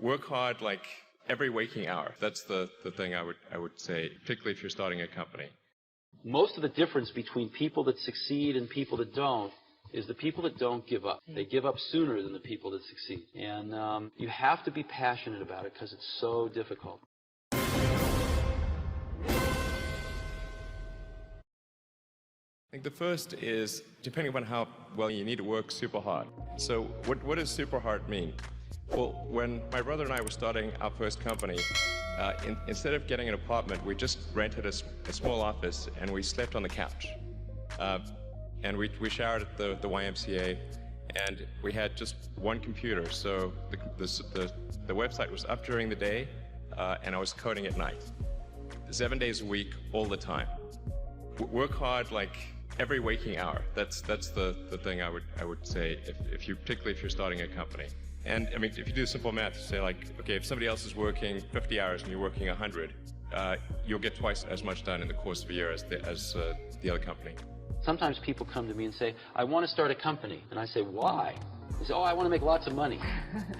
Work hard like every waking hour. That's the thing I would say, particularly if you're starting a company. Most of the difference between people that succeed and people that don't is the people that don't give up. They give up sooner than the people that succeed. And you have to be passionate about it because it's so difficult. I think the first is, depending upon how well you need to work super hard. So what does super hard mean? Well, when my brother and I were starting our first company, instead of getting an apartment, we just rented a small office and we slept on the couch. And we showered at the YMCA, and we had just one computer. So the website was up during the day, and I was coding at night. 7 days a week, all the time. Work hard like every waking hour. That's the thing I would say, particularly if you're starting a company. And I mean, if you do simple math, say like, okay, if somebody else is working 50 hours and you're working 100, you'll get twice as much done in the course of a year as the other company. Sometimes people come to me and say, I want to start a company. And I say, why? They say, oh, I want to make lots of money.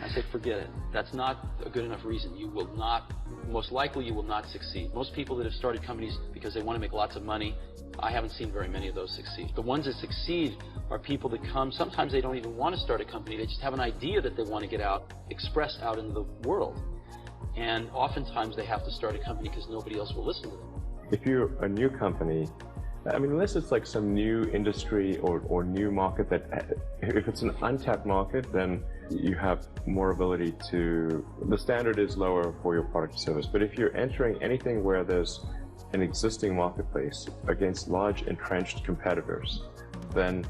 I say, forget it. That's not a good enough reason. You will not, most likely you will not succeed. Most people that have started companies because they want to make lots of money, I haven't seen very many of those succeed. The ones that succeed are people that come, sometimes they don't even want to start a company. They just have an idea that they want to get out, express out into the world. And oftentimes they have to start a company because nobody else will listen to them. If you're a new company, I mean, unless it's like some new industry or new market that, if it's an untapped market, then you have more ability to, the standard is lower for your product or service. But if you're entering anything where there's an existing marketplace against large entrenched competitors, then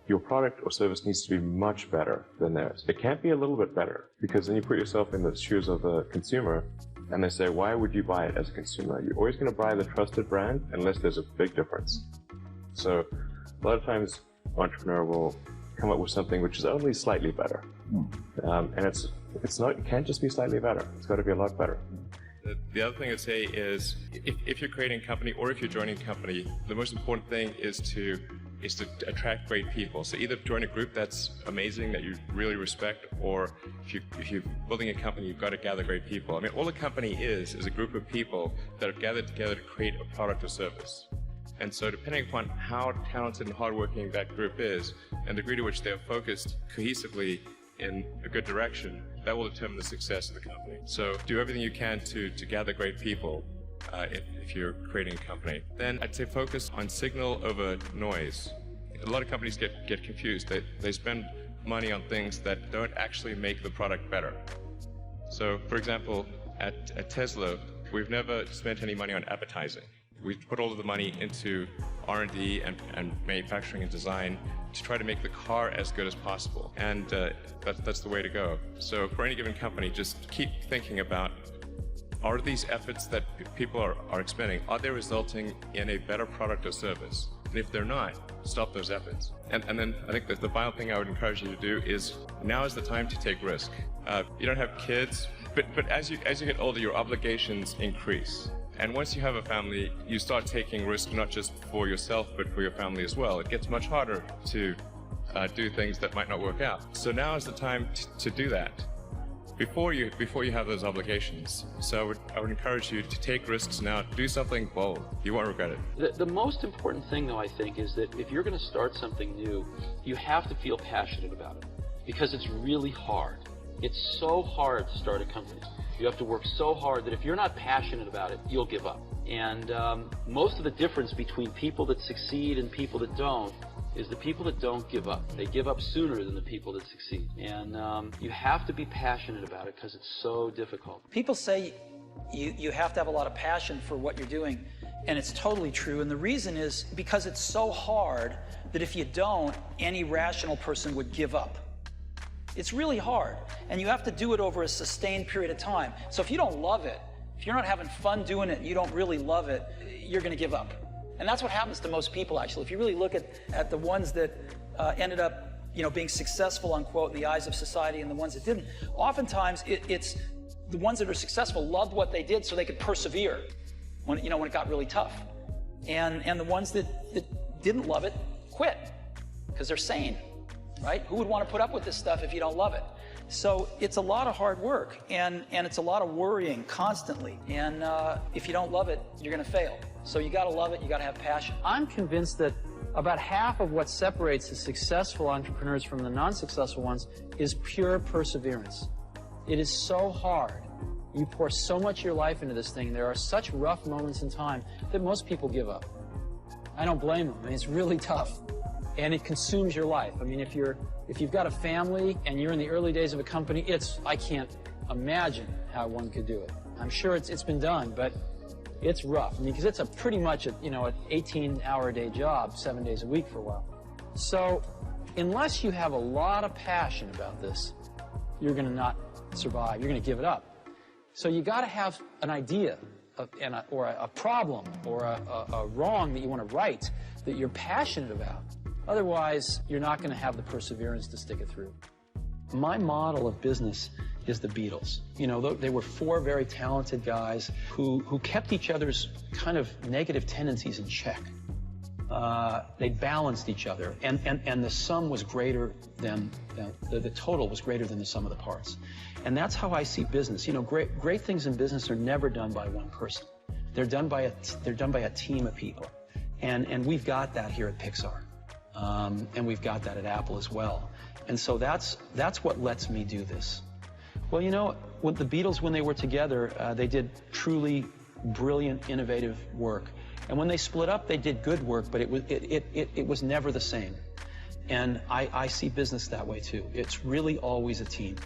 your product or service needs to be much better than theirs. It can't be a little bit better, because then you put yourself in the shoes of the consumer and they say, why would you buy it as a consumer? You're always going to buy the trusted brand unless there's a big difference. So a lot of times, entrepreneur will come up with something which is only slightly better. And it can't just be slightly better. It's got to be a lot better. The other thing I'd say is, if you're creating a company or if you're joining a company, the most important thing is to attract great people. So either join a group that's amazing, that you really respect, or if you're building a company, you've got to gather great people. I mean, all a company is a group of people that have gathered together to create a product or service. And so depending upon how talented and hardworking that group is, and the degree to which they're focused cohesively in a good direction, that will determine the success of the company. So do everything you can to gather great people if you're creating a company. Then I'd say focus on signal over noise. A lot of companies get confused. They spend money on things that don't actually make the product better. So for example, at Tesla, we've never spent any money on advertising. We put all of the money into R&D and manufacturing and design to try to make the car as good as possible. And that's the way to go. So for any given company, just keep thinking about, are these efforts that people are expending, are they resulting in a better product or service? And if they're not, stop those efforts. And then I think that the final thing I would encourage you to do is, now is the time to take risk. You don't have kids, but as you get older, your obligations increase. And once you have a family, you start taking risks not just for yourself, but for your family as well. It gets much harder to do things that might not work out. So now is the time to do that before you have those obligations. So I would encourage you to take risks now. Do something bold. You won't regret it. The most important thing, though, I think, is that if you're going to start something new, you have to feel passionate about it, because it's really hard. It's so hard to start a company. You have to work so hard that if you're not passionate about it, you'll give up. And most of the difference between people that succeed and people that don't is the people that don't give up. They give up sooner than the people that succeed. And you have to be passionate about it because it's so difficult. People say you have to have a lot of passion for what you're doing, and it's totally true. And the reason is because it's so hard that if you don't, any rational person would give up. It's really hard, and you have to do it over a sustained period of time. So if you don't love it, if you're not having fun doing it and you don't really love it, you're going to give up. And that's what happens to most people, actually. If you really look at the ones that ended up, being successful, unquote, in the eyes of society, and the ones that didn't, oftentimes it's the ones that are successful loved what they did so they could persevere when it got really tough. And the ones that didn't love it quit because they're sane. Right? Who would want to put up with this stuff if you don't love it? So it's a lot of hard work, and it's a lot of worrying constantly. And if you don't love it, you're going to fail. So you got to love it. You got to have passion. I'm convinced that about half of what separates the successful entrepreneurs from the non-successful ones is pure perseverance. It is so hard. You pour so much of your life into this thing. There are such rough moments in time that most people give up. I don't blame them. I mean, it's really tough, and it consumes your life. I mean, if you've got a family and you're in the early days of a company, I can't imagine how one could do it. I'm sure it's been done, but it's rough. I mean, because it's pretty much an 18-hour-a-day job, 7 days a week for a while. So unless you have a lot of passion about this, you're going to not survive. You're going to give it up. So you got to have an idea or a problem or a wrong that you want to right that you're passionate about. Otherwise, you're not going to have the perseverance to stick it through. My model of business is the Beatles. You know, they were four very talented guys who kept each other's kind of negative tendencies in check. They balanced each other, and the sum was greater than the total was greater than the sum of the parts. And that's how I see business. You know, great things in business are never done by one person. They're done by a team of people, and we've got that here at Pixar, and we've got that at Apple as well. And so that's what lets me do this. Well, you know, with the Beatles, when they were together, they did truly brilliant, innovative work. And when they split up, they did good work, but it was never the same. And I see business that way too. It's really always a team.